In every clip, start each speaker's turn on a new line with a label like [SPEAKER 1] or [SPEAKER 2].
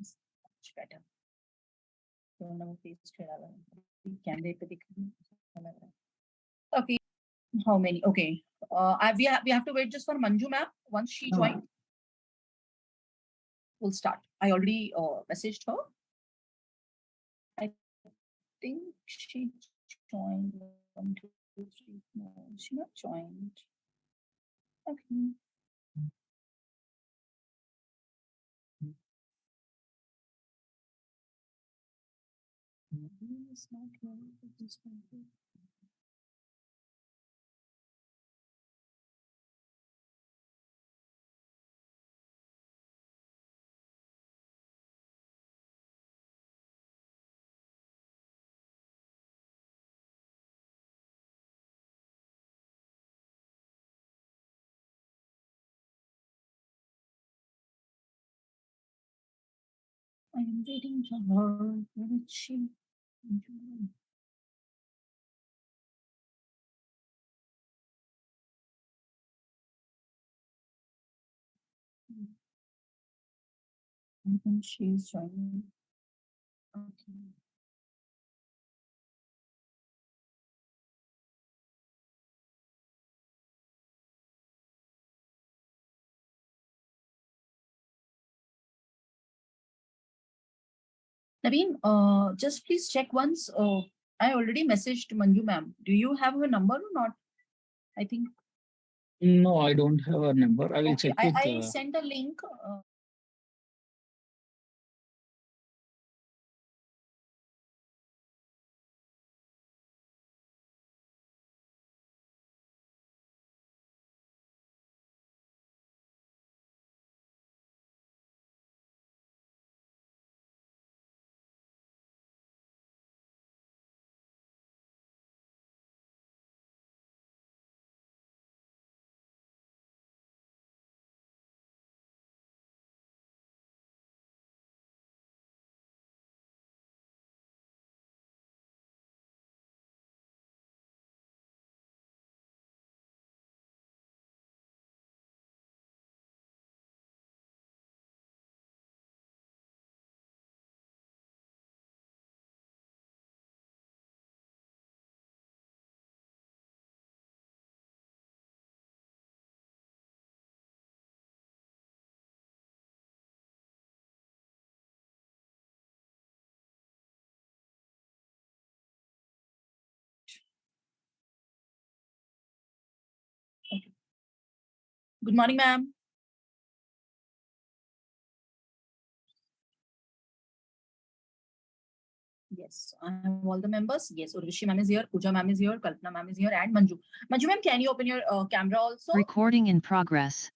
[SPEAKER 1] is much better. दोनों face पे डाला है, कैमरे पे दिख रहा है. Okay, how many? Okay, we have to wait just for Manju ma'am. Once she joined, we'll start. I already messaged her. I think she joined. 1, 2, 3. No, she not joined. Okay. It's not here. I am waiting for her. Where is she? I think she's joining. Okay. Naveen, just please check once. I already messaged Manju ma'am. Do you have her number or not? I think.
[SPEAKER 2] No, I don't have her number. I will
[SPEAKER 1] Okay,
[SPEAKER 2] check with.
[SPEAKER 1] I sent a link. Okay. Good morning, ma'am. Yes, I have all the members. Yes, Urvashi ma'am is here, Puja ma'am is here, Kalpana ma'am is here, and Manju. Manju ma'am, can you open your camera also?
[SPEAKER 3] Recording in progress.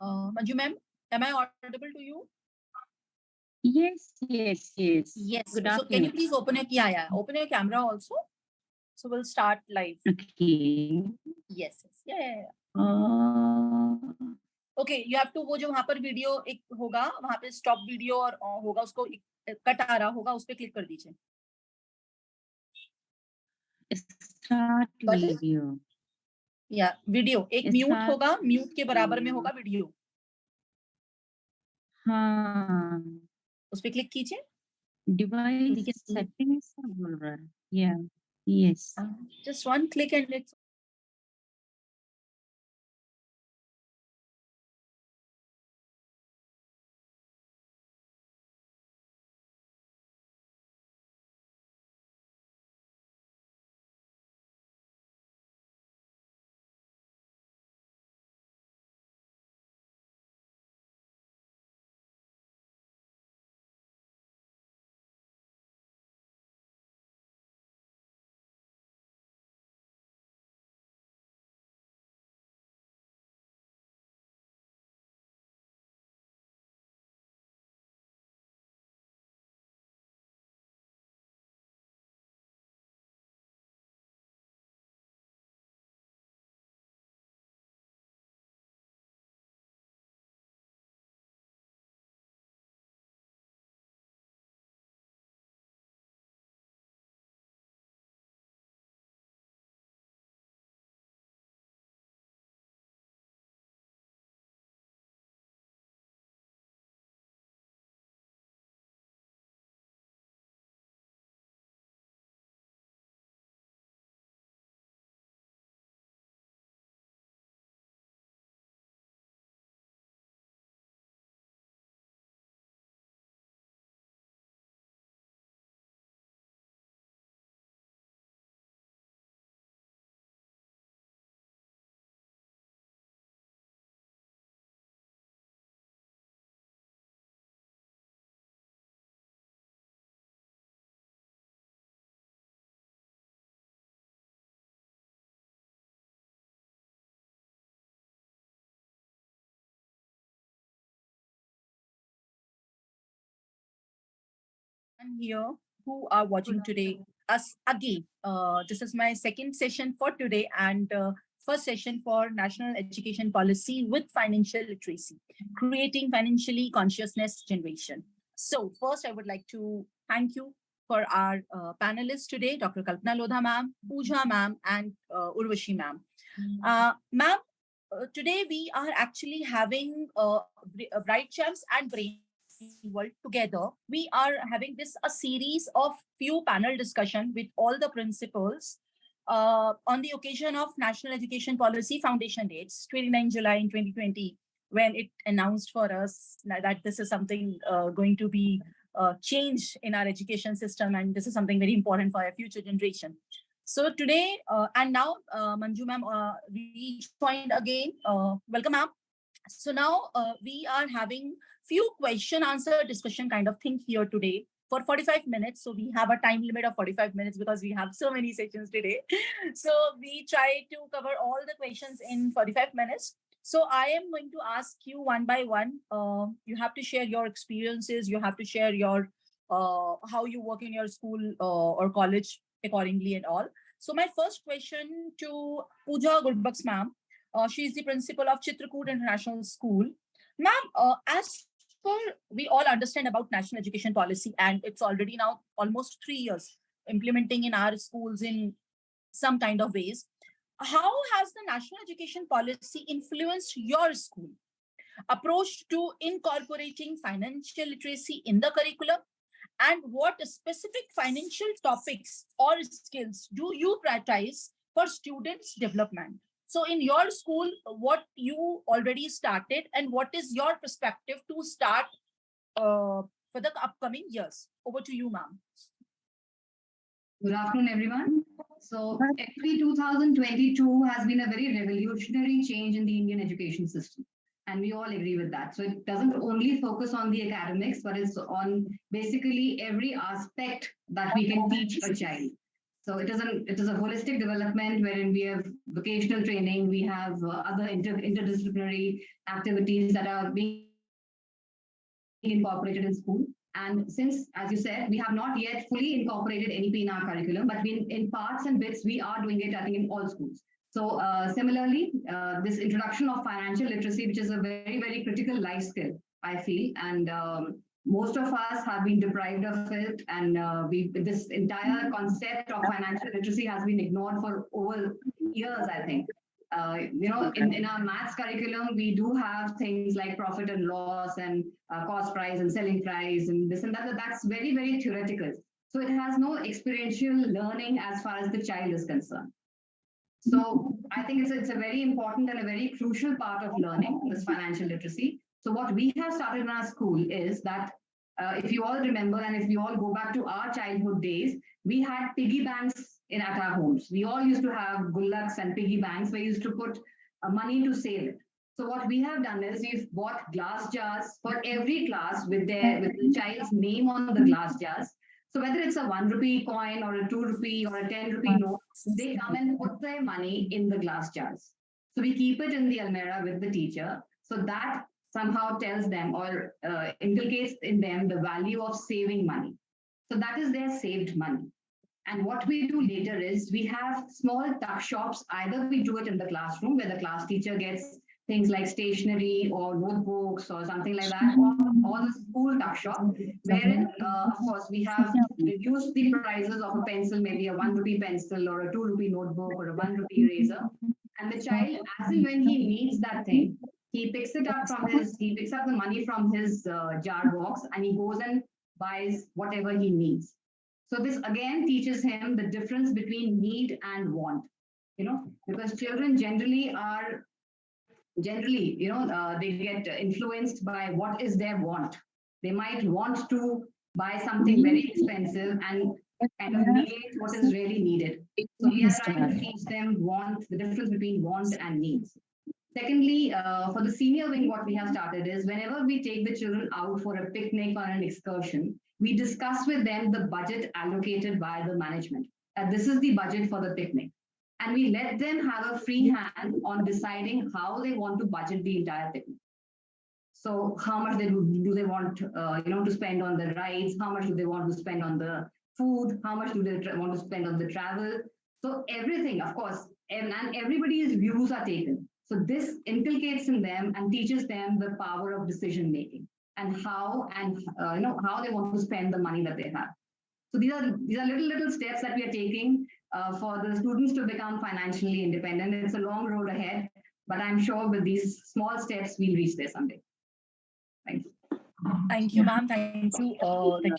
[SPEAKER 1] Manju ma'am, am I audible to you?
[SPEAKER 4] Yes, yes, yes.
[SPEAKER 1] Yes.
[SPEAKER 4] Good
[SPEAKER 1] So can you
[SPEAKER 4] afternoon.
[SPEAKER 1] please open your open your camera also? So we'll start live.
[SPEAKER 4] Okay.
[SPEAKER 1] Yes, yes. Yeah.
[SPEAKER 4] Uh,
[SPEAKER 1] okay you have to वो जो वहां पर video एक होगा वहां पे stop video और होगा उसको कट आ रहा होगा उस पे क्लिक कर दीजिए
[SPEAKER 4] start video.
[SPEAKER 1] या वीडियो एक म्यूट
[SPEAKER 4] Start
[SPEAKER 1] होगा म्यूट के बराबर में
[SPEAKER 4] video.
[SPEAKER 1] होगा वीडियो
[SPEAKER 4] हाँ
[SPEAKER 1] उस पे क्लिक कीजिए
[SPEAKER 4] device settings बोल रहा है. Yeah. Yes.
[SPEAKER 1] just one click and it's I'm here who are watching today us again. This is my second session for today and first session for National Education Policy with Financial Literacy, creating financially consciousness generation. So first, I would like to thank you for our panelists today, Dr. Kalpana Lodha ma'am, Puja ma'am, and Urvashi ma'am. Ma'am, today we are actually having Bright Gems and Brain World together. We are having this a series of few panel discussion with all the principals on the occasion of National Education Policy Foundation dates, 29 July in 2020, when it announced for us that this is something going to be changed in our education system, and this is something very important for our future generation. So today, and now Manju ma'am rejoined again. Welcome ma'am. So now we are having few question answer discussion kind of thing here today for 45 minutes. So we have a time limit of 45 minutes because we have so many sessions today. So we try to cover all the questions in 45 minutes. So I am going to ask you one by one. You have to share your experiences. You have to share your how you work in your school or college accordingly and all. So my first question to Puja Gurbax ma'am. She is the principal of Chitrakoot International School. Ma'am, as per we all understand about national education policy, and it's already now almost 3 years implementing in our schools in some kind of ways. How has the national education policy influenced your school approach to incorporating financial literacy in the curriculum? And what specific financial topics or skills do you prioritize for students' development? So, in your school, what you already started, and what is your perspective to start for the upcoming years? Over to you, ma'am.
[SPEAKER 3] Good afternoon, everyone. So, FY 2022 has been a very revolutionary change in the Indian education system. And we all agree with that. So it doesn't only focus on the academics, but it's on basically every aspect that we can teach a child. So it is a holistic development wherein we have vocational training, we have other interdisciplinary activities that are being incorporated in school. And since, as you said, we have not yet fully incorporated NEP in our curriculum, but in parts and bits, we are doing it, I think, in all schools. So similarly, this introduction of financial literacy, which is a very, very critical life skill, I feel, and most of us have been deprived of it. And this entire concept of financial literacy has been ignored for over years, I think. In our maths curriculum, we do have things like profit and loss and cost price and selling price and this and that. That's very, very theoretical. So it has no experiential learning as far as the child is concerned. So I think it's a very important and a very crucial part of learning, this financial literacy. So what we have started in our school is that if you all remember, and if you all go back to our childhood days, we had piggy banks at our homes. We all used to have Gurbax and piggy banks where we used to put money to save it. So what we have done is we've bought glass jars for every class with the child's name on the glass jars. So whether it's a 1 rupee coin or a 2 rupee or a 10 rupee note, they come and put their money in the glass jars. So we keep it in the almirah with the teacher. So that somehow tells them or inculcates in them the value of saving money. So that is their saved money. And what we do later is we have small tuck shops. Either we do it in the classroom where the class teacher gets things like stationery or notebooks or something like that, or the school tuck shop, wherein, of course, we have reduced the prices of a pencil, maybe a 1 rupee pencil or a 2 rupee notebook or a 1 rupee eraser. And the child, as and when he needs that thing, he picks up the money from his jar box and he goes and buys whatever he needs. So this again teaches him the difference between need and want, because children they get influenced by what is their want. They might want to buy something very expensive and kind of negate what is really needed. So we are trying to teach them the difference between want and needs. Secondly, for the senior wing, what we have started is whenever we take the children out for a picnic or an excursion, we discuss with them the budget allocated by the management. This is the budget for the picnic. And we let them have a free hand on deciding how they want to budget the entire picnic. So how much do they want, to spend on the rides? How much do they want to spend on the food? How much do they want to spend on the travel? So everything, of course, and everybody's views are taken. So this inculcates in them and teaches them the power of decision making and how they want to spend the money that they have. So these are little steps that we are taking for the students to become financially independent. It's a long road ahead, but I'm sure with these small steps, we'll reach there someday. Thank you.
[SPEAKER 1] Thank you, ma'am. Thank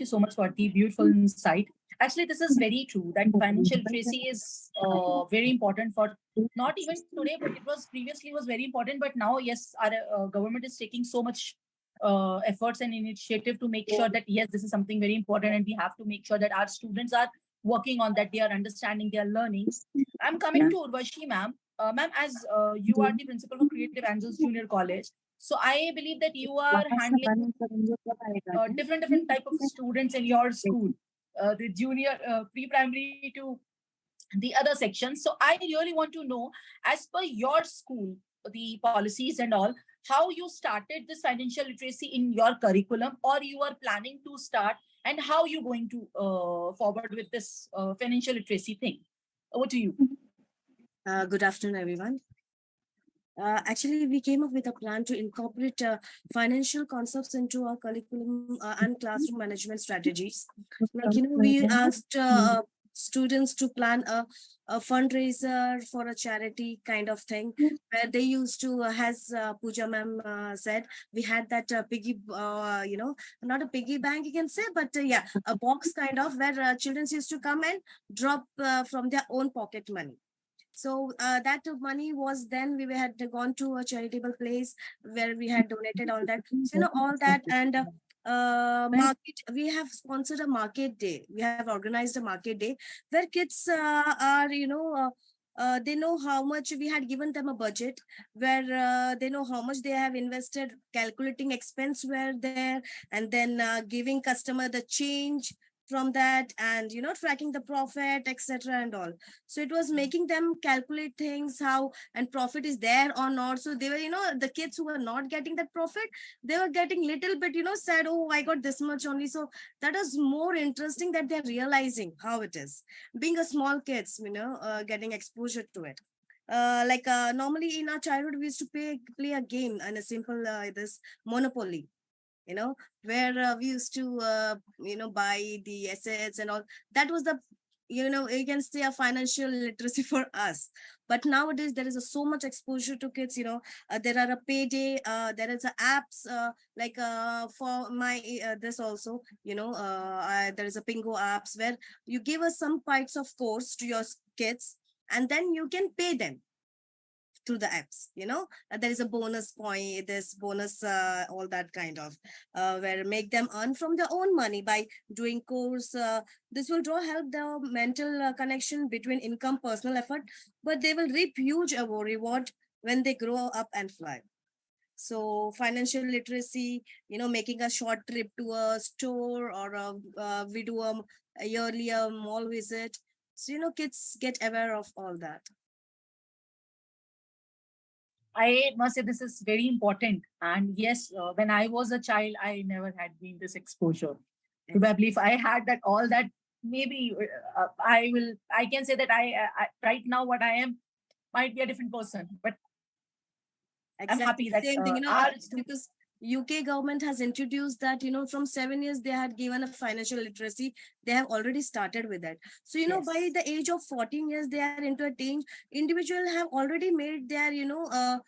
[SPEAKER 1] you so much for the beautiful insight. Actually, this is very true that financial literacy is very important for not even today, but it was previously was very important. But now, yes, our government is taking so much efforts and initiative to make sure that yes, this is something very important, and we have to make sure that our students are working on that. They are understanding, they are learning. I'm coming to Urvashi, ma'am. Ma'am, as you are the principal of Creative Angels Junior College, so I believe that you are handling different type of students in your school, the junior, pre-primary to the other sections. So I really want to know, as per your school, the policies and all, how you started this financial literacy in your curriculum, or you are planning to start, and how you going to forward with this financial literacy thing. Over to you.
[SPEAKER 5] Good afternoon, everyone. Actually, we came up with a plan to incorporate financial concepts into our curriculum and classroom management strategies. Like, we asked students to plan a fundraiser for a charity kind of thing, where they used to, as Puja ma'am said, we had that piggy, not a piggy bank, you can say, but yeah, a box kind of, where children used to come and drop from their own pocket money. So that money was, then we had gone to a charitable place where we had donated all that. So, all that, and market, we have sponsored a market day. We have organized a market day where kids are, they know how much we had given them a budget, where they know how much they have invested, calculating expense were there, and then giving customer the change from that, and tracking the profit, etc. and all. So it was making them calculate things, how, and profit is there or not. So they were, the kids who were not getting that profit, they were getting little bit, said, oh, I got this much only. So that is more interesting, that they're realizing how it is being a small kids, getting exposure to it. Normally in our childhood, we used to play a game, and a simple this Monopoly, where we used to, buy the assets and all. That was the, you can say, a financial literacy for us. But nowadays, there is so much exposure to kids, there are a payday, there is a apps, for my, this also, there is a Pingo apps, where you give us some parts of course to your kids, and then you can pay them through the apps. There is a bonus point, this bonus, all that kind of, where make them earn from their own money by doing course. This will help the mental connection between income, personal effort, but they will reap huge reward when they grow up and fly. So financial literacy, making a short trip to a store, or we do a yearly mall visit. So, kids get aware of all that.
[SPEAKER 1] I must say this is very important. And yes, when I was a child, I never had been this exposure. Probably if I had that, all that, maybe I can say that I right now what I am might be a different person. But exactly. I'm happy that
[SPEAKER 5] same thing, because UK government has introduced that, from 7 years, they had given a financial literacy. They have already started with that. So, yes, by the age of 14 years, they are into a teen. Individual have already made their, the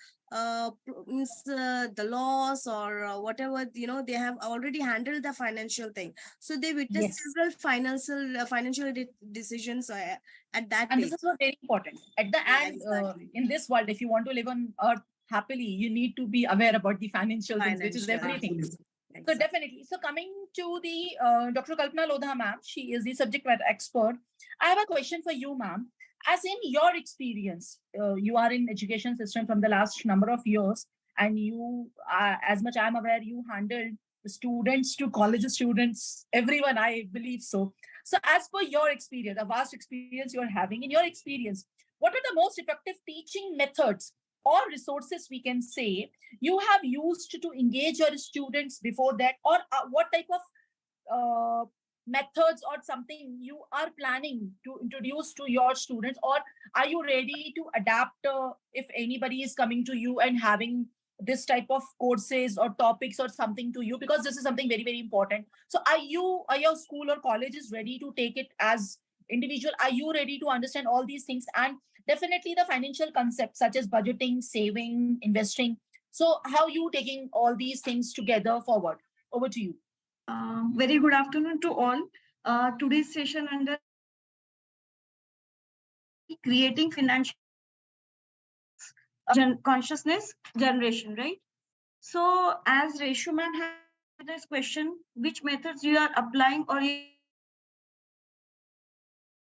[SPEAKER 5] laws, or whatever, they have already handled the financial thing. So they witnessed several financial decisions at that
[SPEAKER 1] and
[SPEAKER 5] age.
[SPEAKER 1] This is very important. At the end,
[SPEAKER 5] exactly.
[SPEAKER 1] In this world, if you want to live on earth happily, you need to be aware about the financial things, which is everything. Exactly. So definitely. So coming to the Dr. Kalpana Lodha ma'am, she is the subject matter expert. I have a question for you, ma'am. As in your experience, you are in education system from the last number of years, and you, as much I'm aware, you handled the students to college students, everyone, I believe so. So as per your experience, a vast experience you're having, in your experience, what are the most effective teaching methods or resources we can say you have used to engage your students before that, or what type of methods or something you are planning to introduce to your students, or are you ready to adapt if anybody is coming to you and having this type of courses or topics or something to you, because this is something very, very important. So are your school or college is ready to take it as individual? Are you ready to understand all these things? And definitely the financial concepts such as budgeting, saving, investing. So how you taking all these things together forward? Over to you.
[SPEAKER 6] Very good afternoon to all. Today's session under creating financial consciousness generation, right? So as Reshu ma'am had this question, which methods you are applying or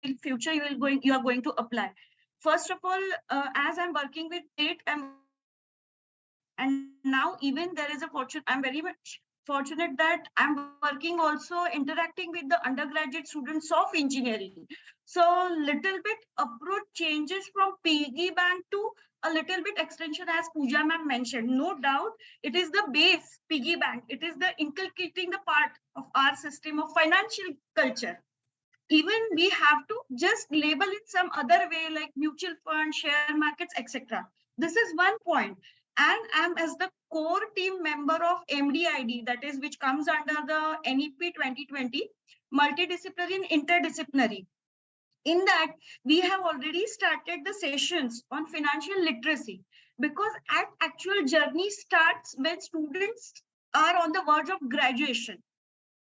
[SPEAKER 6] in future you are going to apply. First of all, as I'm working with state and now even there is a fortune, I'm very much fortunate that I'm working also interacting with the undergraduate students of engineering. So little bit approach changes from piggy bank to a little bit extension, as Puja ma'am mentioned. No doubt, it is the base piggy bank. It is the inculcating the part of our system of financial culture. Even we have to just label it some other way like mutual funds, share markets, etc. This is one point. And I'm as the core team member of MDID, that is which comes under the NEP 2020, multidisciplinary and interdisciplinary. In that, we have already started the sessions on financial literacy, because actual journey starts when students are on the verge of graduation,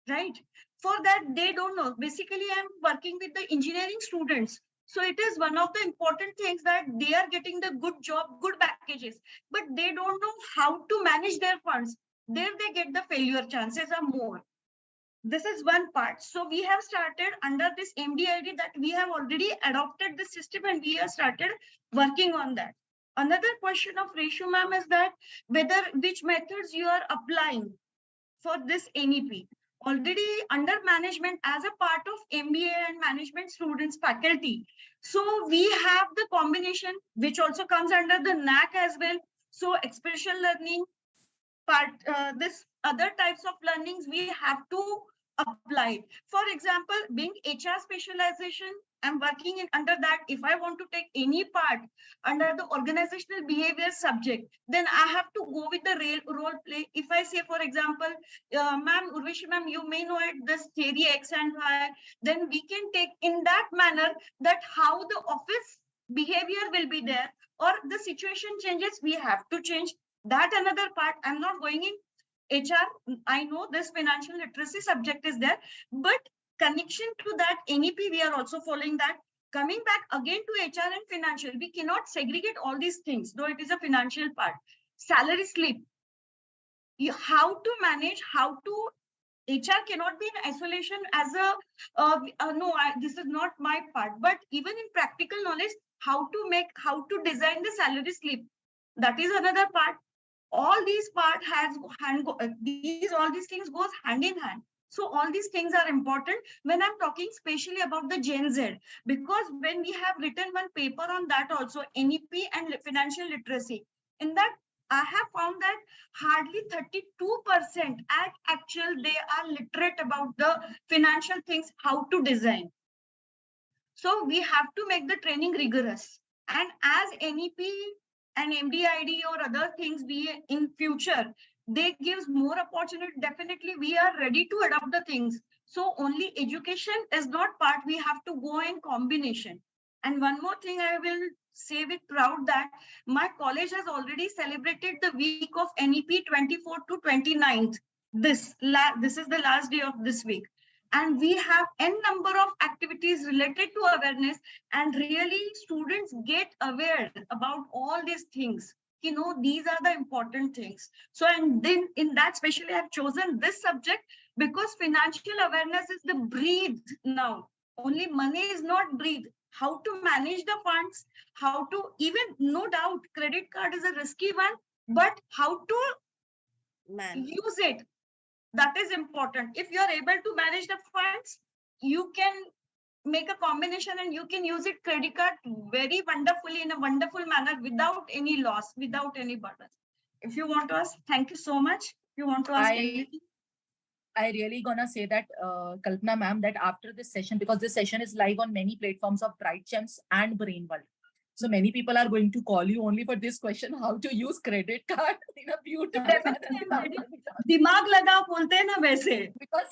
[SPEAKER 6] right? For that, they don't know. Basically, I'm working with the engineering students. So it is one of the important things that they are getting the good job, good packages, but they don't know how to manage their funds. There they get the failure chances are more. This is one part. So we have started under this MDID that we have already adopted the system and we have started working on that. Another question of Reshu ma'am is that which methods you are applying for this NEP. Already under management as a part of MBA and management students faculty. So we have the combination which also comes under the NAC as well. So expression learning part, this other types of learnings we have to apply. For example, being HR specialization, I'm working in under that. If I want to take any part under the organizational behavior subject, then I have to go with the role play. If I say, for example, ma'am, Urvashi ma'am, you may know it, this theory X and Y, then we can take in that manner that how the office behavior will be there, or the situation changes, we have to change that. Another part, I'm not going in HR. I know this financial literacy subject is there, but connection to that NEP, we are also following that. Coming back again to HR and financial, we cannot segregate all these things, though it is a financial part. Salary slip, how to manage, how to, HR cannot be in isolation as a, no, this is not my part, but even in practical knowledge, how to design the salary slip, that is another part. All these part has all these things goes hand in hand. So all these things are important when I'm talking especially about the Gen Z, because when we have written one paper on that also, NEP and financial literacy, in that I have found that hardly 32% at actual they are literate about the financial things, how to design. So we have to make the training rigorous. And as NEP and MDID or other things be in future, they gives more opportunity. Definitely, we are ready to adopt the things. So only education is not part. We have to go in combination. And one more thing I will say with proud that my college has already celebrated the week of NEP 24th to 29th. This is the last day of this week. And we have n number of activities related to awareness, and really students get aware about all these things. You know, these are the important things. So, and then in that, especially I've chosen this subject because financial awareness is the breathe now. Only money is not breathe. How to manage the funds, how to, even no doubt, credit card is a risky one, but how to use it, that is important. If you are able to manage the funds, you can make a combination and you can use it credit card very wonderfully in a wonderful manner without any loss, without any burden. If you want to ask, thank you so much. If you want to ask anything.
[SPEAKER 1] I really gonna say that, Kalpana ma'am, that after this session, because this session is live on many platforms of Bright Gems and Brain World. So many people are going to call you only for this question, how to use credit card in a beautiful manner.
[SPEAKER 6] दिमाग लगा बोलते हैं ना वैसे.
[SPEAKER 1] Because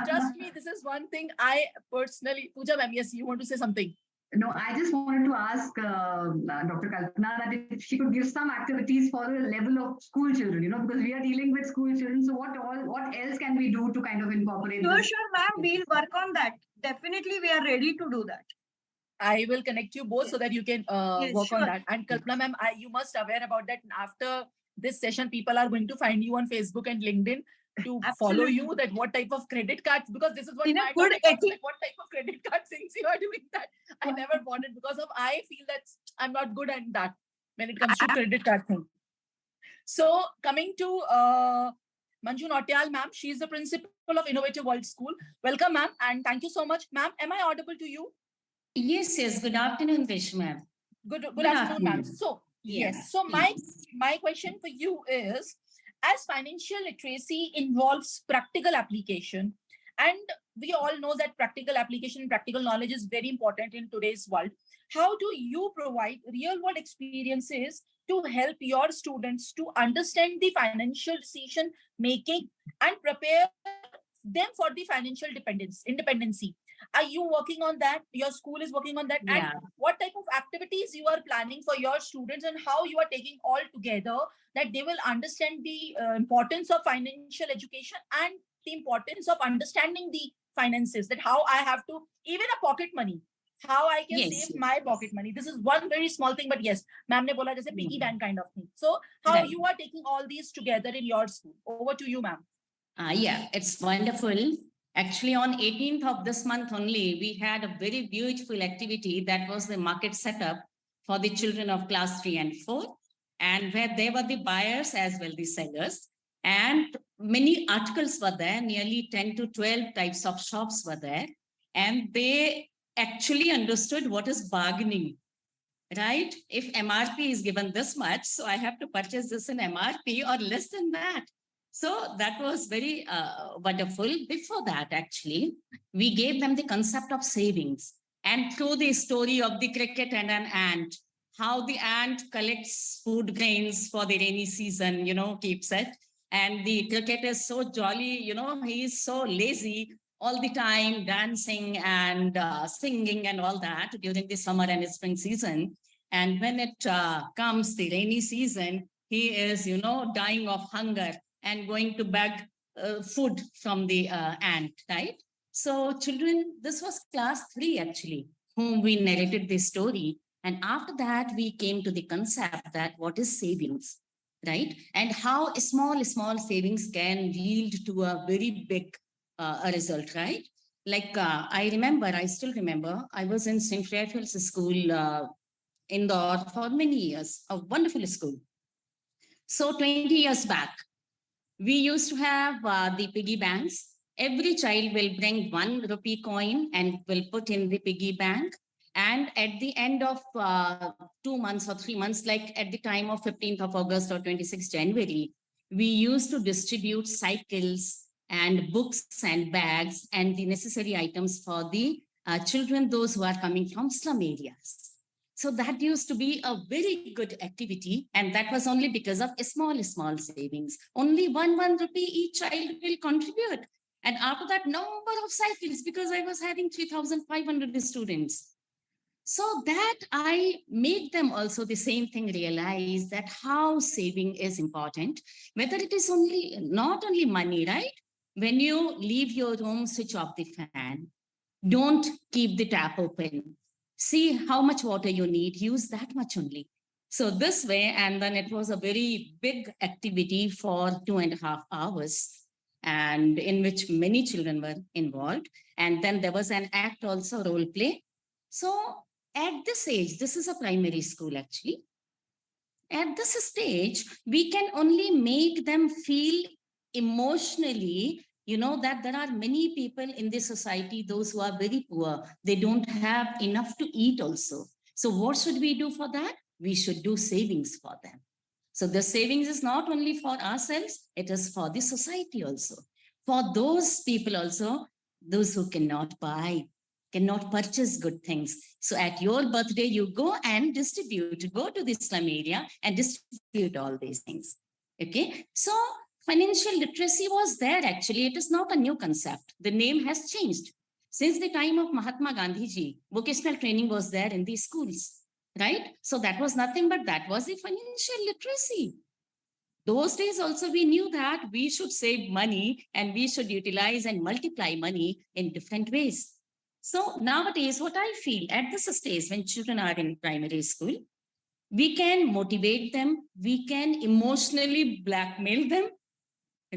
[SPEAKER 1] trust me, this is one thing I personally, Puja ma'am, yes, you want to say something?
[SPEAKER 3] No, I just wanted to ask Dr. Kalpana that if she could give some activities for the level of school children, because we are dealing with school children. So what else can we do to kind of incorporate this?
[SPEAKER 6] Sure, ma'am, we'll work on that. Definitely, we are ready to do that.
[SPEAKER 1] I will connect you both so that you can work on
[SPEAKER 6] sure.
[SPEAKER 1] that. And Kalpana ma'am, you must aware about that. After this session, people are going to find you on Facebook and LinkedIn to follow you, that what type of credit cards, because this is what
[SPEAKER 6] In a
[SPEAKER 1] my
[SPEAKER 6] good
[SPEAKER 1] topic also, like what type of credit card things you are doing that. I never wanted, because of I feel that I'm not good at that when it comes to credit card thing. So coming to Manju Nautiyal ma'am, she is the principal of Innovative World School. Welcome ma'am, and thank you so much. Ma'am, am I audible to you?
[SPEAKER 7] Yes. Good afternoon, Reshu ma'am.
[SPEAKER 1] Good afternoon, ma'am. So yes. So my question for you is, as financial literacy involves practical application, and we all know that practical application, practical knowledge is very important in today's world. How do you provide real world experiences to help your students to understand the financial decision making and prepare them for the financial independency? Are you working on that? Your school is working on that?
[SPEAKER 7] Yeah.
[SPEAKER 1] And what type of activities you are planning for your students, and how you are taking all together that they will understand the importance of financial education and the importance of understanding the finances, that how I have to, even a pocket money, how I can save my pocket money. This is one very small thing, but yes, ma'am ne bola jaise piggy bank kind of thing. So how you are taking all these together in your school? Over to you, ma'am.
[SPEAKER 7] Yeah, it's wonderful. Actually, on 18th of this month only, we had a very beautiful activity that was the market setup for the children of class 3 and 4, and where they were the buyers as well the sellers. And many articles were there, nearly 10 to 12 types of shops were there. And they actually understood what is bargaining, right? If MRP is given this much, so I have to purchase this in MRP or less than that. So that was very wonderful. Before that, actually, we gave them the concept of savings. And through the story of the cricket and an ant, how the ant collects food grains for the rainy season, keeps it. And the cricket is so jolly, he is so lazy all the time, dancing and singing and all that during the summer and spring season. And when it comes the rainy season, he is, dying of hunger and going to beg food from the ant, right? So children, this was class 3 actually, whom we narrated this story. And after that, we came to the concept that what is savings, right? And how small savings can yield to a very big result, right? Like I still remember, I was in St. Raphael's School in Indore for many years, a wonderful school. So 20 years back, we used to have the piggy banks. Every child will bring 1 rupee coin and will put in the piggy bank. And at the end of 2 months or 3 months, like at the time of 15th of August or 26th January, we used to distribute cycles and books and bags and the necessary items for the children, those who are coming from slum areas. So that used to be a very good activity. And that was only because of small savings. Only 1 rupee each child will contribute. And after that, number of cycles, because I was having 3,500 students. So that I make them also the same thing realize that how saving is important, whether it is not only money, right? When you leave your room, switch off the fan. Don't keep the tap open. See how much water you need, use that much only. So this way, and then it was a very big activity for 2.5 hours, and in which many children were involved. And then there was an act also, role play. So at this age, this is a primary school actually. At this stage, we can only make them feel emotionally You know that there are many people in this society, those who are very poor, they don't have enough to eat also. So what should we do for that? We should do savings for them. So the savings is not only for ourselves, it is for the society also. For those people also, those who cannot buy, cannot purchase good things. So at your birthday, you go and distribute, go to the slum area and distribute all these things. Okay. So financial literacy was there actually. It is not a new concept. The name has changed. Since the time of Mahatma Gandhi ji, vocational training was there in the schools, right? So that was nothing but that was the financial literacy. Those days also we knew that we should save money and we should utilize and multiply money in different ways. So nowadays, what I feel at this stage when children are in primary school, we can motivate them, we can emotionally blackmail them,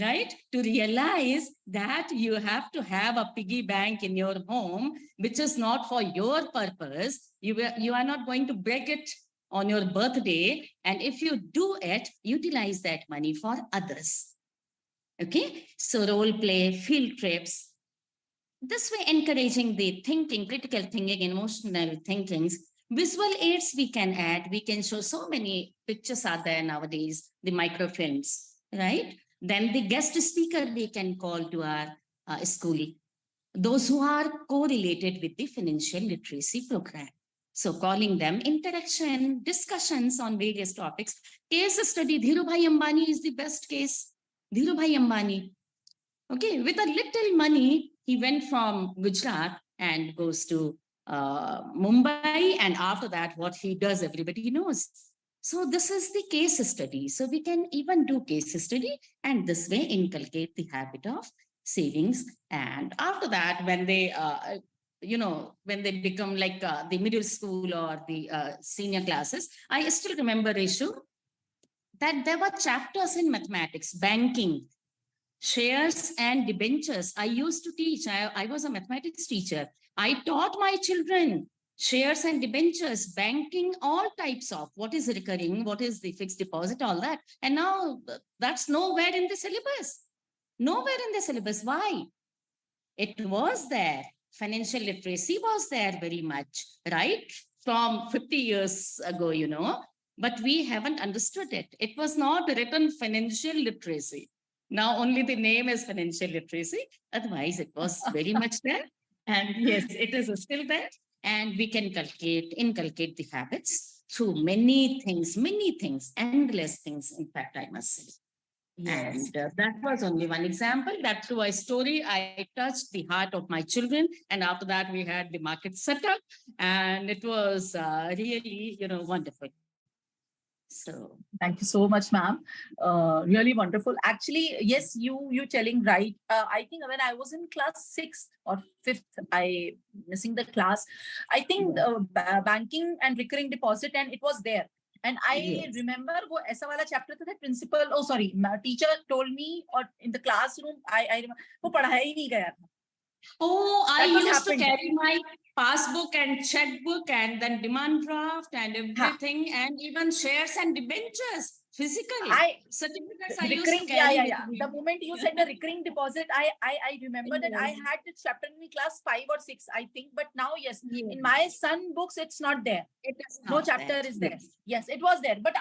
[SPEAKER 7] right? To realize that you have to have a piggy bank in your home, which is not for your purpose. You are not going to break it on your birthday. And if you do it, utilize that money for others. Okay, so role play, field trips. This way, encouraging the thinking, critical thinking, emotional thinkings. Visual aids we can add. We can show so many pictures are there nowadays, the microfilms, right? Then the guest speaker we can call to our school. Those who are correlated with the financial literacy program. So calling them interaction, discussions on various topics. Case study, Dhirubhai Ambani is the best case. Dhirubhai Ambani. Okay, with a little money, he went from Gujarat and goes to Mumbai. And after that, what he does, everybody knows. So this is the case study. So we can even do case study and this way inculcate the habit of savings. And after that, when they, when they become like the middle school or the senior classes, I still remember, Reshu, that there were chapters in mathematics, banking, shares and debentures. I used to teach. I was a mathematics teacher. I taught my children shares and debentures, banking, all types of what is recurring, what is the fixed deposit, all that. And now that's nowhere in the syllabus. Nowhere in the syllabus. Why? It was there. Financial literacy was there very much, right? From 50 years ago, but we haven't understood it. It was not written financial literacy. Now only the name is financial literacy. Otherwise, it was very much there. And yes, it is still there. And we can inculcate the habits through many things, endless things, in fact, I must say. Yes. And that was only one example that through a story, I touched the heart of my children. And after that, we had the market set up and it was really, wonderful. So
[SPEAKER 1] thank you so much, ma'am. Really wonderful. Actually, yes, you telling right. I think when I was in class 6th or 5th, I missing the class. I think banking and recurring deposit, and it was there. And I remember wo aisa wala chapter tha principal. Oh, sorry, teacher told me, or in the classroom, I remember wo padhaya hi nahi gaya tha.
[SPEAKER 7] Oh, I used to carry my passbook and checkbook and then demand draft and everything, and even shares and debentures physically. Certificates I used to carry.
[SPEAKER 1] The moment you said the recurring deposit, I remember that I had this chapter in class 5 or 6, I think. But now, yes, in my son books, it's not there. No chapter is there. Yes, it was there. But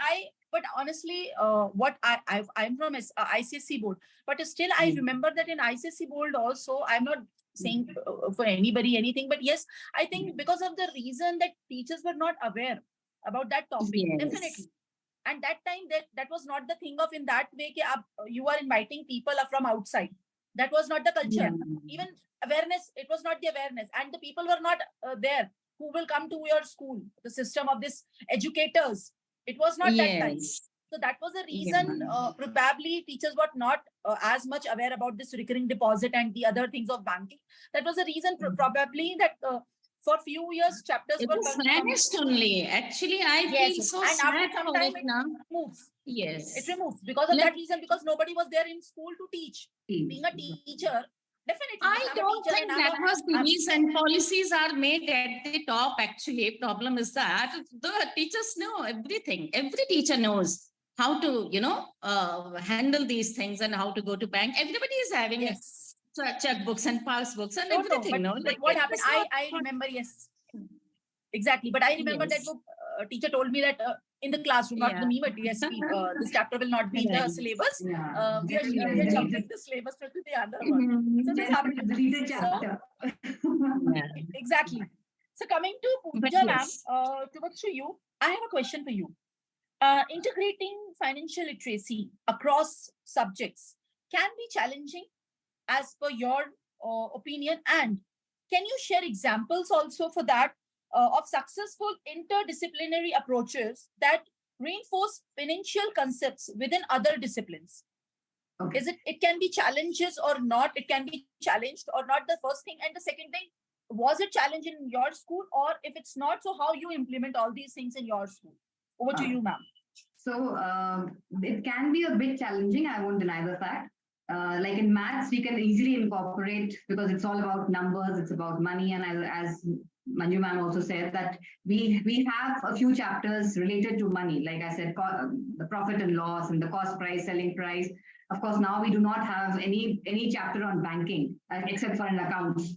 [SPEAKER 1] honestly, what I'm from ICSE board, but still I remember that in ICSE board also, I'm not saying for anybody anything, but yes, I think because of the reason that teachers were not aware about that topic, definitely. And that time that was not the thing of in that way you are inviting people from outside. That was not the culture. Even awareness, it was not the awareness, and the people were not there who will come to your school. The system of this educators, it was not that time. So that was the reason probably teachers were not as much aware about this recurring deposit and the other things of banking. That was the reason probably that for few years chapters
[SPEAKER 7] it
[SPEAKER 1] were
[SPEAKER 7] vanished only. Actually, I feel so
[SPEAKER 1] and
[SPEAKER 7] sad
[SPEAKER 1] after some time it moves.
[SPEAKER 7] Yes.
[SPEAKER 1] It removes because of that reason, because nobody was there in school to teach. Being a teacher, definitely.
[SPEAKER 7] I don't think that was the reason. Policies are made at the top. Actually, problem is that the teachers know everything. Every teacher knows how to, handle these things and how to go to bank. Everybody is having checkbooks and passbooks and
[SPEAKER 1] No,
[SPEAKER 7] everything. No,
[SPEAKER 1] but what
[SPEAKER 7] it
[SPEAKER 1] happened?
[SPEAKER 7] was not
[SPEAKER 1] I remember, yes, exactly. But I remember that
[SPEAKER 7] Yes.
[SPEAKER 1] teacher told me that in the classroom, not
[SPEAKER 4] Yeah.
[SPEAKER 1] to me, but yes, this chapter will not be in the
[SPEAKER 4] Right.
[SPEAKER 1] syllabus.
[SPEAKER 3] Yeah.
[SPEAKER 1] We are jumping the syllabus to the other one. So this happened.
[SPEAKER 3] Deleted
[SPEAKER 1] So,
[SPEAKER 3] chapter.
[SPEAKER 4] Yeah.
[SPEAKER 1] exactly. So coming to
[SPEAKER 7] But
[SPEAKER 1] Puja ma'am,
[SPEAKER 7] yes.
[SPEAKER 1] towards to you, I have a question for you. Integrating financial literacy across subjects can be challenging as per your opinion, and can you share examples also for that of successful interdisciplinary approaches that reinforce financial concepts within other disciplines?
[SPEAKER 3] Okay.
[SPEAKER 1] Is it can be challenges or not, it can be challenged or not, the first thing, and the second thing, was it challenge in your school, or if it's not, so how you implement all these things in your school? Over to you, ma'am.
[SPEAKER 3] So it can be a bit challenging. I won't deny the fact. Like in maths, we can easily incorporate because it's all about numbers, it's about money. And as Manju ma'am also said that we have a few chapters related to money. Like I said, the profit and loss and the cost price, selling price. Of course, now we do not have any chapter on banking except for an accounts,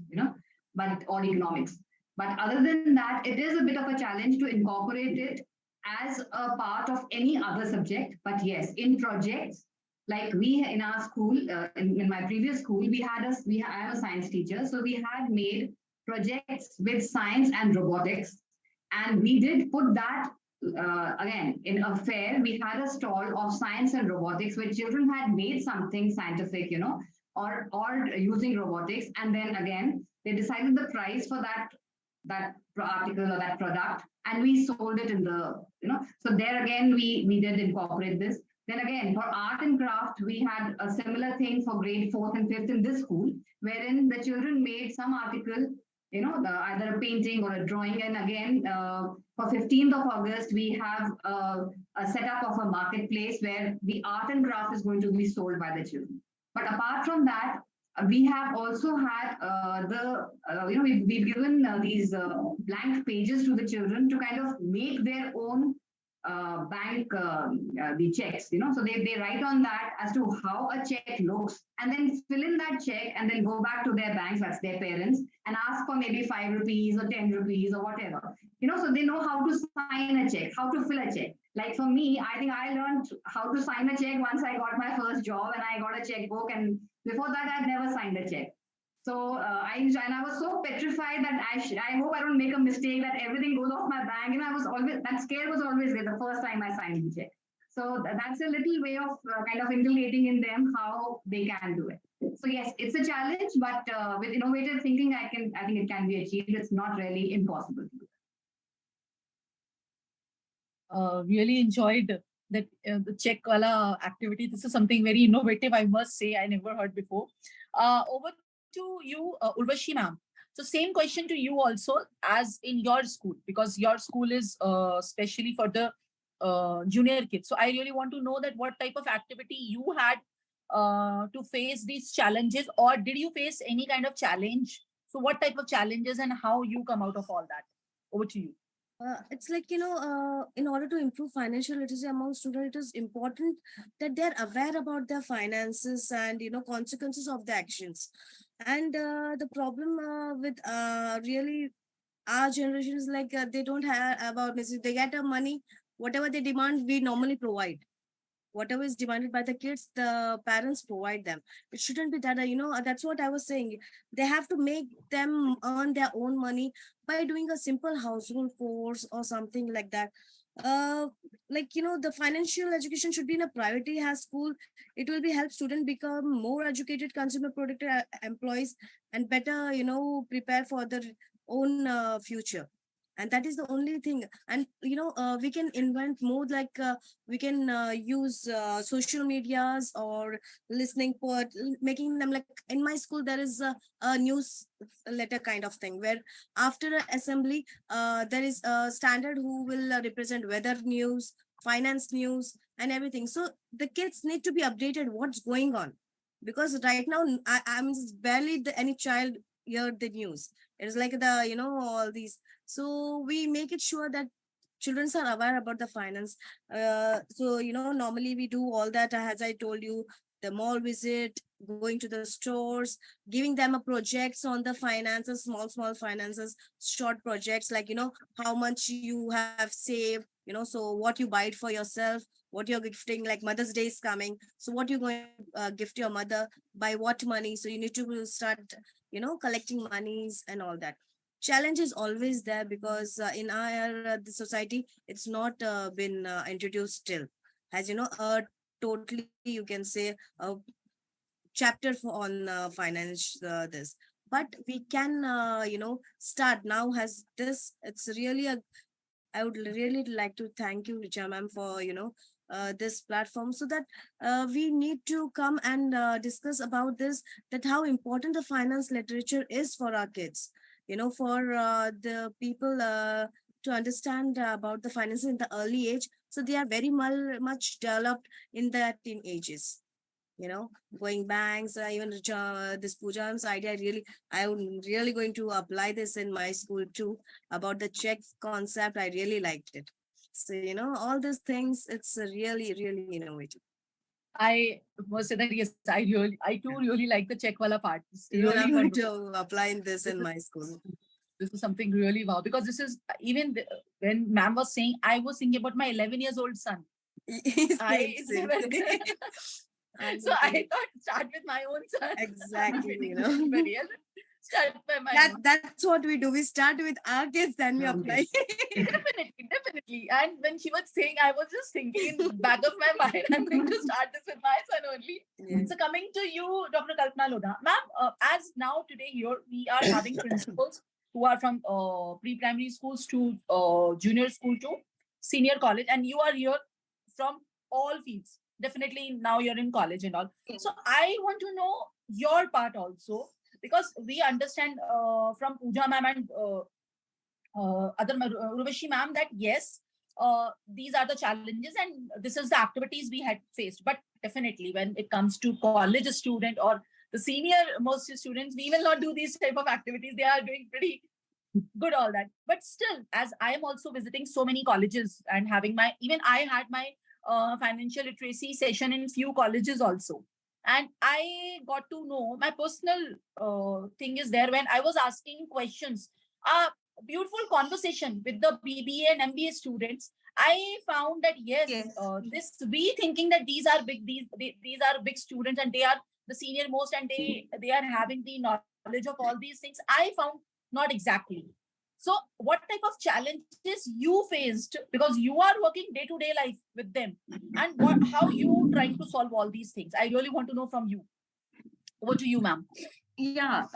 [SPEAKER 3] but or economics. But other than that, it is a bit of a challenge to incorporate it as a part of any other subject. But yes, in projects, like we in our school, in my previous school, I am a science teacher, so we had made projects with science and robotics, and we did put that again in a fair. We had a stall of science and robotics where children had made something scientific, or using robotics, and then again they decided the price for that article or that product, and we sold it in the, so there again we did incorporate this. Then again, for art and craft, we had a similar thing for grade 4th and 5th in this school, wherein the children made some article, either a painting or a drawing. And again, for 15th of August, we have a setup of a marketplace where the art and craft is going to be sold by the children. But apart from that, we have also had we've given these blank pages to the children to kind of make their own bank the checks, so they write on that as to how a check looks, and then fill in that check and then go back to their banks, that's their parents, and ask for maybe 5 rupees or 10 rupees or whatever, so they know how to sign a check, how to fill a check. Like for me, I think I learned how to sign a check once I got my first job and I got a checkbook, and before that I'd never signed a check. So I was so petrified that I hope I don't make a mistake, that everything goes off my bank. And I was always, that scare was always there the first time I signed the check. So that's a little way of kind of inculcating in them how they can do it. So yes, it's a challenge, but with innovative thinking, I think it can be achieved. It's not really impossible to do.
[SPEAKER 1] Really enjoyed that the check wala activity. This is something very innovative, I must say. I never heard before. Over to you, Urvashi ma'am. So same question to you also, as in your school, because your school is especially for the junior kids. So I really want to know that what type of activity you had to face these challenges, or did you face any kind of challenge? So what type of challenges and how you come out of all that? Over to you.
[SPEAKER 5] It's like, in order to improve financial literacy among students, it is important that they're aware about their finances and, consequences of the actions. And the problem with really our generation is like they don't have about, they get the money, whatever they demand, we normally provide. Whatever is demanded by the kids, the parents provide them. It shouldn't be that, that's what I was saying. They have to make them earn their own money by doing a simple household course or something like that. The financial education should be in a priority has school. It will be help students become more educated, consumer productive employees, and better, prepare for their own future. And that is the only thing. And we can invent more, like we can use social medias or listening making them, like in my school there is a news letter kind of thing, where after an assembly there is a standard who will represent weather news, finance news, and everything. So the kids need to be updated what's going on, because right now I'm barely any child hear the news. It's like all these. So we make it sure that children are aware about the finance. So normally we do all that, as I told you, the mall visit, going to the stores, giving them a projects on the finances, small finances, short projects, like, how much you have saved, so what you buy it for yourself, what you're gifting, like Mother's Day is coming. So what you're going to gift your mother, by what money? So you need to start, collecting monies and all that. Challenge is always there because in our the society, it's not been introduced still. As totally, you can say, a chapter on finance, this, but we can start now. Has this, it's really a, I would really like to thank you, Richa ma'am, for this platform, so that we need to come and discuss about this, that how important the finance literature is for our kids, for the people to understand about the finances in the early age, so they are very much developed in their teenagers. Going banks, even this Puja's idea, I'm really going to apply this in my school too, about the check concept. I really liked it. So, all these things, it's really, really innovative.
[SPEAKER 1] I must say that yes, I too really like the check wala part. It's
[SPEAKER 5] Even
[SPEAKER 1] really
[SPEAKER 5] I'm going
[SPEAKER 1] wonderful.
[SPEAKER 5] to apply this in my school.
[SPEAKER 1] This is something really wow, because this is even when ma'am was saying, I was thinking about my 11 years old son. I
[SPEAKER 5] Same.
[SPEAKER 1] So I thought start with my own son.
[SPEAKER 5] Exactly,
[SPEAKER 1] Very well. Start by my own.
[SPEAKER 5] That's what we do. We start with our kids, then we apply.
[SPEAKER 1] Definitely. And when she was saying, I was just thinking in the back of my mind, I'm going to start this with my son only.
[SPEAKER 5] Yes.
[SPEAKER 1] So coming to you, Dr. Kalpana Lodha. Ma'am, as now today here, we are having principals who are from pre-primary schools to junior school to senior college. And you are here from all fields. Definitely now you're in college and all. So I want to know your part also, because we understand from Puja ma'am and other Urvashi ma'am that yes, these are the challenges and this is the activities we had faced. But definitely when it comes to college student or the senior most students, we will not do these type of activities. They are doing pretty good, all that. But still, as I am also visiting so many colleges and having my, even I had my financial literacy session in few colleges also. And I got to know my personal thing is there when I was asking questions. Beautiful conversation with the BBA and MBA students. I found that yes, this we thinking that these are big, these are big students and they are the senior most and they are having the knowledge of all these things. I found not exactly. So what type of challenges you faced, because you are working day-to-day life with them, and how you trying to solve all these things? I really want to know from you. Over to you, ma'am.
[SPEAKER 6] Yeah,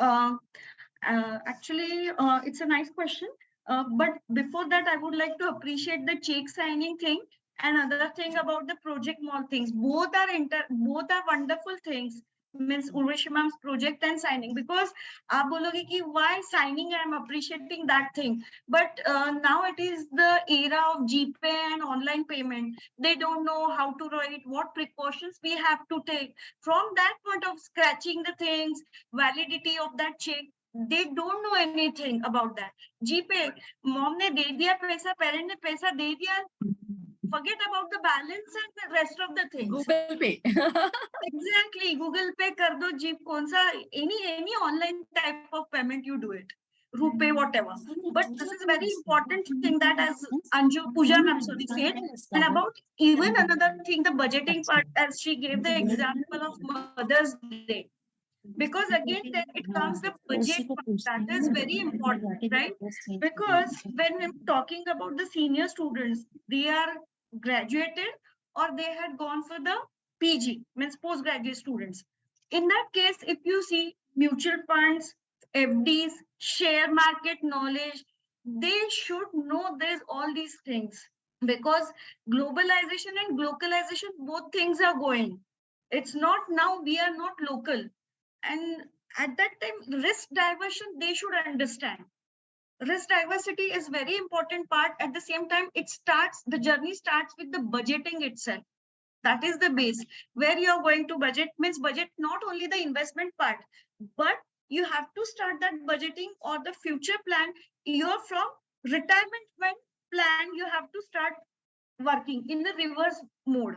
[SPEAKER 6] actually, it's a nice question. But before that, I would like to appreciate the check signing thing and another thing about the project mall things. Both are wonderful things. Means Urvashi ma'am's project and signing, because आप बोलोगे कि why signing, I am appreciating that thing, but now it is the era of GPay and online payment. They don't know how to write, what precautions we have to take. From that point of scratching the things, validity of that check, they don't know anything about that. GPay, mom ने दे दिया पैसा, parent ने पैसा दे दिया, forget about the balance and the rest of the things.
[SPEAKER 1] Google Pay.
[SPEAKER 6] Exactly. Google Pay kar do, Jeep konsa, any online type of payment you do it. RuPay, whatever. But this is a very important thing that, as Puja ma'am said, and about even another thing, the budgeting part, as she gave the example of Mother's Day. Because again, then it comes the budget part. That is very important, right? Because when I'm talking about the senior students, they are graduated or they had gone for the PG, means postgraduate students. In that case, if you see mutual funds, FDs, share market knowledge, they should know there's all these things, because globalization and localization, both things are going. It's not now we are not local. And at that time, risk diversion, they should understand. Risk diversity is very important part. At the same time, the journey starts with the budgeting itself. That is the base. Where you are going to budget means budget not only the investment part, but you have to start that budgeting or the future plan. You're from retirement plan, you have to start working in the reverse mode.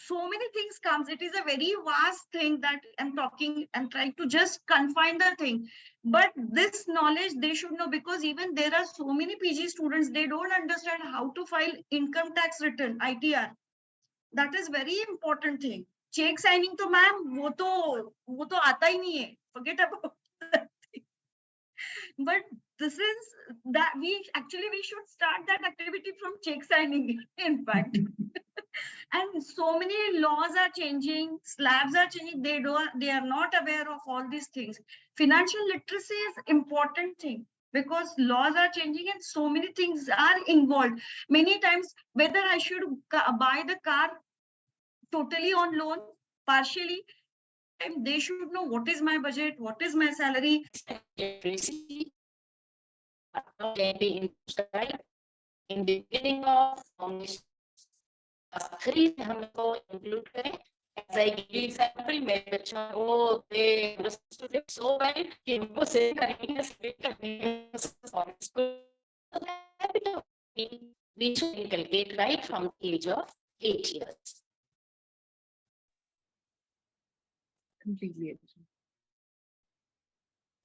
[SPEAKER 6] so many things comes. It is a very vast thing that I'm talking and trying to just confine the thing. But this knowledge they should know, because even there are so many PG students, they don't understand how to file income tax return, ITR. That is very important thing. Check signing to ma'am, वो तो आता ही नहीं है. Forget about that thing. But this is that we should start that activity from check signing, in fact. And so many laws are changing, slabs are changing. They are not aware of all these things. Financial literacy is important thing, because laws are changing and so many things are involved. Many times, whether I should buy the car totally on loan, partially, and they should know what is my budget, what is my salary.
[SPEAKER 7] In the beginning of खरीद हमको include करें. As I give you example, मेरे बच्चों वो they understood it so well कि हमको save करेंगे, split करेंगे, we should inculcate right from the age of 8 years.
[SPEAKER 1] Completely agree.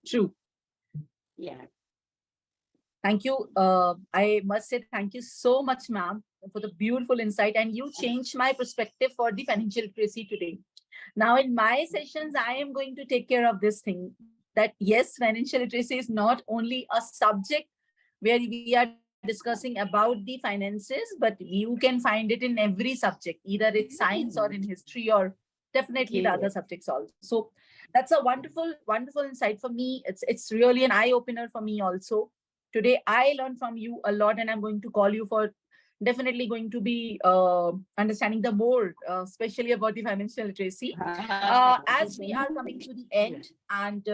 [SPEAKER 1] True.
[SPEAKER 7] Yeah.
[SPEAKER 1] Thank you. I must say thank you so much, ma'am, for the beautiful insight. And you changed my perspective for the financial literacy today. Now, in my sessions, I am going to take care of this thing, that yes, financial literacy is not only a subject where we are discussing about the finances, but you can find it in every subject, either it's science or in history, or definitely the other subjects also. So that's a wonderful, wonderful insight for me. It's really an eye opener for me also. Today, I learned from you a lot, and I'm going to call you for definitely going to be understanding the more, especially about the financial literacy. As we are coming to the end, and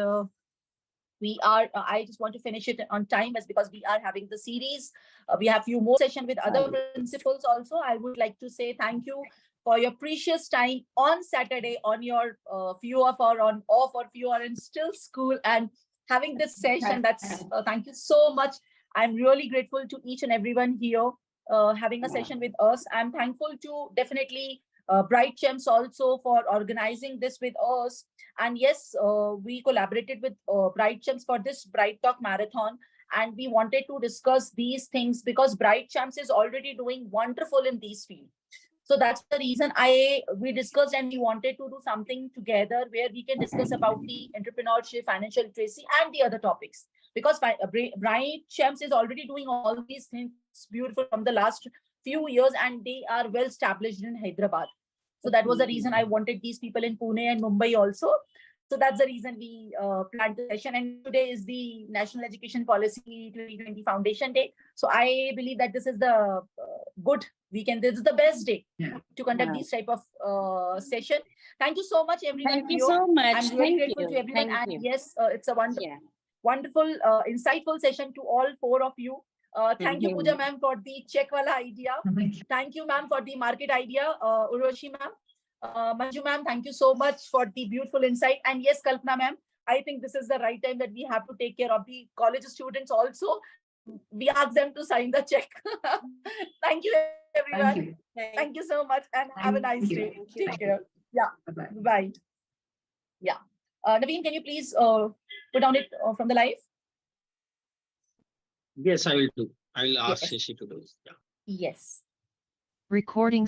[SPEAKER 1] we are, I just want to finish it on time, as because we are having the series. We have few more sessions with other principals also. I would like to say thank you for your precious time on Saturday, on your few of are on off, or few are in still school, and having this session. That's thank you so much. I'm really grateful to each and everyone here having a session with us. I'm thankful to definitely Bright Gems also for organizing this with us. And yes, we collaborated with Bright Gems for this Bright Talk Marathon. And we wanted to discuss these things because Bright Gems is already doing wonderful in these fields. So that's the reason we discussed, and we wanted to do something together where we can discuss about the entrepreneurship, financial literacy, and the other topics. Because Bright Gems is already doing all these things beautiful from the last few years, and they are well established in Hyderabad. So that was the reason I wanted these people in Pune and Mumbai also. So that's the reason we planned the session. And today is the National Education Policy 2020 Foundation Day. So I believe that this is the good weekend. This is the best day to conduct this type of session. Thank you so much, everyone.
[SPEAKER 7] Thank you so much.
[SPEAKER 1] I'm really grateful to everyone.
[SPEAKER 7] Thank
[SPEAKER 1] and
[SPEAKER 7] you.
[SPEAKER 1] yes, it's a wonderful, insightful session to all four of you. Thank you, Puja ma'am, for the check wala idea. Thank you, ma'am, for the market idea. Uroshi ma'am. Manju ma'am, thank you so much for the beautiful insight. And yes, Kalpana ma'am, I think this is the right time that we have to take care of the college students also. We ask them to sign the check. Thank you, everyone. Thank you so much, and have a nice day. Take care. Yeah. Bye. Yeah. Naveen, can you please put down it from the live?
[SPEAKER 2] Yes, I will do. I'll ask
[SPEAKER 1] Yes.
[SPEAKER 2] Shashi to do. Yeah.
[SPEAKER 1] Yes.
[SPEAKER 8] Recording